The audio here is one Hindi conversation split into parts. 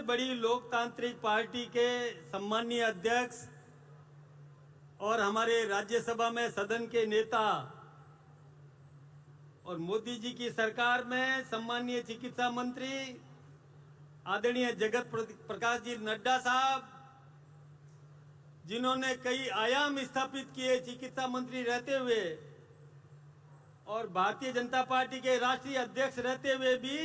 बड़ी लोकतांत्रिक पार्टी के सम्मानीय अध्यक्ष और हमारे राज्यसभा में सदन के नेता और मोदी जी की सरकार में सम्मानीय चिकित्सा मंत्री आदरणीय जगत प्रकाश जी नड्डा साहब, जिन्होंने कई आयाम स्थापित किए चिकित्सा मंत्री रहते हुए और भारतीय जनता पार्टी के राष्ट्रीय अध्यक्ष रहते हुए भी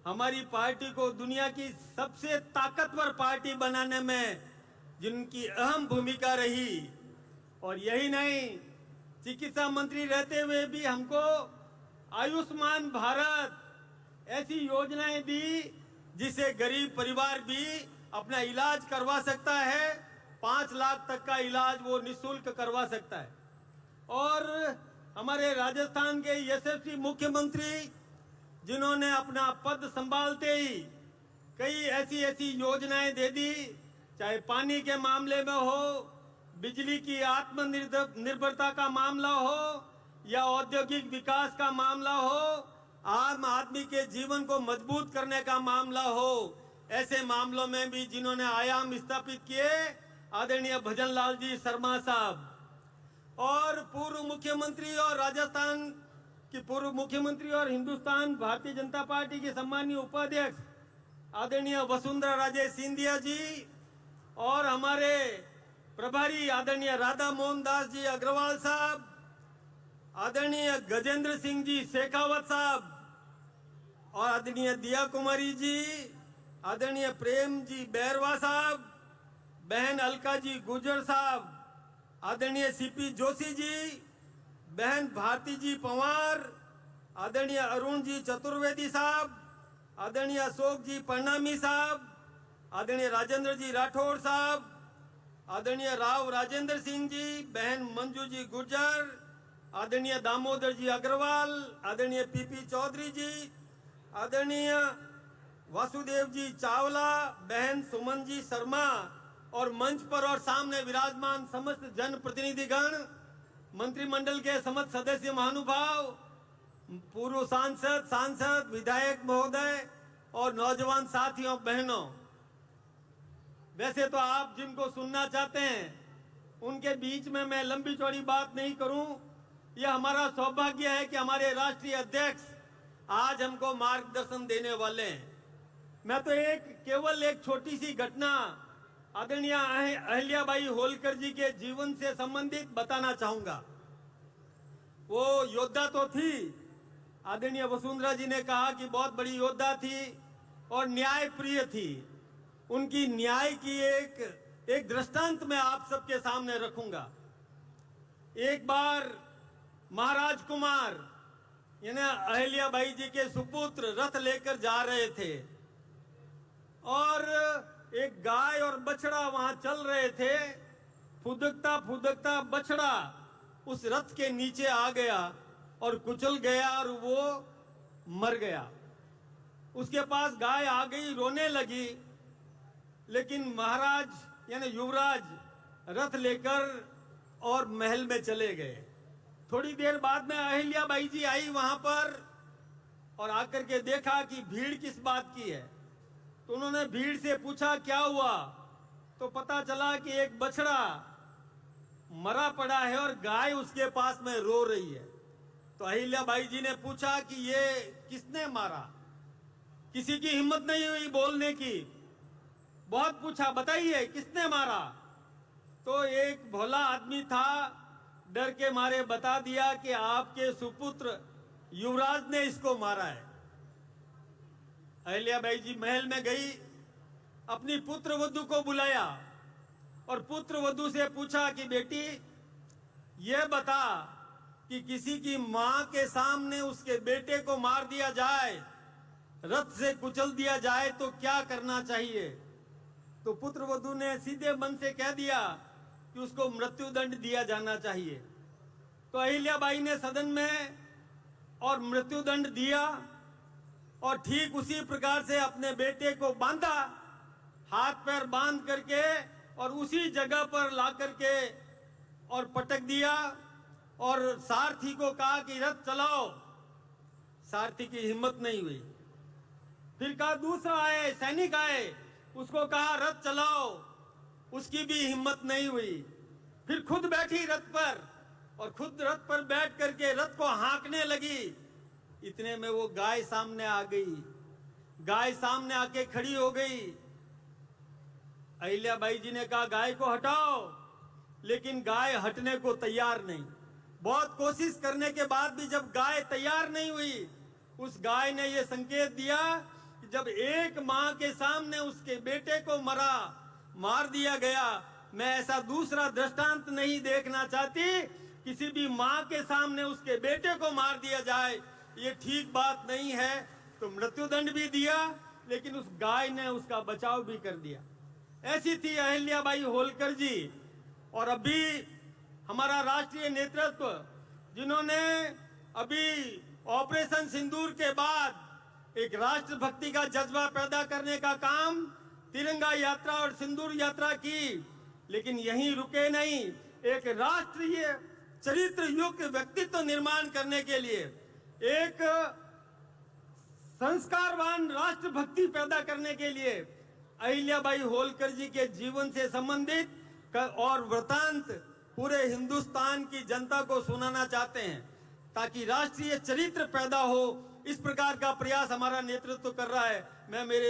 हमारी पार्टी को दुनिया की सबसे ताकतवर पार्टी बनाने में जिनकी अहम भूमिका रही। और यही नहीं, चिकित्सा मंत्री रहते हुए भी हमको आयुष्मान भारत ऐसी योजनाएं दी जिसे गरीब परिवार भी अपना इलाज करवा सकता है, 5 लाख तक का इलाज वो निःशुल्क करवा सकता है। और हमारे राजस्थान के यशस्वी मुख्यमंत्री, जिन्होंने अपना पद संभालते ही कई ऐसी योजनाएं दे दी, चाहे पानी के मामले में हो, बिजली की आत्मनिर्भरता का मामला हो या औद्योगिक विकास का मामला हो, आम आदमी के जीवन को मजबूत करने का मामला हो, ऐसे मामलों में भी जिन्होंने आयाम स्थापित किए, आदरणीय भजन लाल जी शर्मा साहब। और पूर्व मुख्यमंत्री और राजस्थान की पूर्व मुख्यमंत्री और हिंदुस्तान भारतीय जनता पार्टी के सम्मानीय उपाध्यक्ष आदरणीय वसुंधरा राजे सिंधिया जी और हमारे प्रभारी आदरणीय राधा मोहन दास जी अग्रवाल साहब, आदरणीय गजेंद्र सिंह जी शेखावत साहब और आदरणीय दिया कुमारी जी, आदरणीय प्रेम जी बैरवा साहब, बहन अलका जी गुर्जर साहब, आदरणीय सीपी जोशी जी, बहन भारती जी पंवार, आदरणीय अरुण जी चतुर्वेदी साहब, आदरणीय अशोक जी परनामी साहब, आदरणीय राजेंद्र जी राठौड़ साहब, आदरणीय राव राजेंद्र सिंह जी, बहन मंजू जी गुर्जर, आदरणीय दामोदर जी अग्रवाल, आदरणीय पीपी चौधरी जी, आदरणीय वासुदेव जी चावला, बहन सुमन जी शर्मा और मंच पर और सामने विराजमान समस्त जनप्रतिनिधिगण, मंत्रिमंडल के समस्त सदस्य महानुभाव, पूर्व सांसद विधायक महोदय और नौजवान साथियों बहनों, वैसे तो आप जिनको सुनना चाहते हैं उनके बीच में मैं लंबी चौड़ी बात नहीं करूं। यह हमारा सौभाग्य है कि हमारे राष्ट्रीय अध्यक्ष आज हमको मार्गदर्शन देने वाले हैं। मैं तो केवल एक छोटी सी घटना आदरणीय अहिल्याबाई होलकर जी के जीवन से संबंधित बताना चाहूंगा। वो योद्धा तो थी, आदरणीय वसुंधरा जी ने कहा कि बहुत बड़ी योद्धा थी और न्याय प्रिय थी। उनकी न्याय की एक दृष्टांत मैं आप सबके सामने रखूंगा। एक बार महाराज कुमार यानी अहिल्याबाई जी के सुपुत्र रथ लेकर जा रहे थे और एक गाय और बछड़ा वहां चल रहे थे। फुदकता फुदकता बछड़ा उस रथ के नीचे आ गया और कुचल गया और वो मर गया। उसके पास गाय आ गई, रोने लगी, लेकिन महाराज यानी युवराज रथ लेकर और महल में चले गए। थोड़ी देर बाद में अहिल्याबाई जी आई वहां पर और आकर के देखा कि भीड़ किस बात की है। तो उन्होंने भीड़ से पूछा क्या हुआ, तो पता चला कि एक बछड़ा मरा पड़ा है और गाय उसके पास में रो रही है। तो अहिल्याबाई जी ने पूछा कि ये किसने मारा। किसी की हिम्मत नहीं हुई बोलने की। बहुत पूछा, बताइए किसने मारा। तो एक भोला आदमी था, डर के मारे बता दिया कि आपके सुपुत्र युवराज ने इसको मारा है। अहिल्याबाई जी महल में गई, अपनी पुत्र वधू को बुलाया और पुत्र वधू से पूछा कि बेटी ये बता कि किसी की मां के सामने उसके बेटे को मार दिया जाए, रथ से कुचल दिया जाए तो क्या करना चाहिए। तो पुत्र वधू ने सीधे मन से कह दिया कि उसको मृत्युदंड दिया जाना चाहिए। तो अहिल्याबाई ने सदन में और मृत्युदंड दिया और ठीक उसी प्रकार से अपने बेटे को बांधा, हाथ पैर बांध करके और उसी जगह पर ला करके और पटक दिया और सारथी को कहा कि रथ चलाओ। सारथी की हिम्मत नहीं हुई। फिर कहा दूसरा आए, सैनिक आए, उसको कहा रथ चलाओ, उसकी भी हिम्मत नहीं हुई। फिर खुद बैठी रथ पर और खुद रथ पर बैठ करके रथ को हाँकने लगी। इतने में वो गाय सामने आ गई। गाय सामने आके खड़ी हो गई। अहिल्याबाई जी ने कहा गाय को हटाओ, लेकिन गाय हटने को तैयार नहीं। बहुत कोशिश करने के बाद भी जब गाय तैयार नहीं हुई, उस गाय ने यह संकेत दिया कि जब एक मां के सामने उसके बेटे को मार दिया गया, मैं ऐसा दूसरा दृष्टांत नहीं देखना चाहती। किसी भी मां के सामने उसके बेटे को मार दिया जाए, ये ठीक बात नहीं है। तो मृत्युदंड भी दिया, लेकिन उस गाय ने उसका बचाव भी कर दिया। ऐसी थी अहिल्याबाई होलकर जी। और अभी हमारा राष्ट्रीय नेतृत्व, जिन्होंने अभी ऑपरेशन सिंदूर के बाद एक राष्ट्रभक्ति का जज्बा पैदा करने का काम, तिरंगा यात्रा और सिंदूर यात्रा की, लेकिन यहीं रुके नहीं। एक राष्ट्रीय चरित्र युक्त व्यक्तित्व निर्माण करने के लिए, एक संस्कारवान राष्ट्रभक्ति पैदा करने के लिए अहिल्याबाई होलकर जी के जीवन से संबंधित और वृतांत पूरे हिंदुस्तान की जनता को सुनाना चाहते हैं, ताकि राष्ट्रीय चरित्र पैदा हो। इस प्रकार का प्रयास हमारा नेतृत्व कर रहा है। मैं मेरे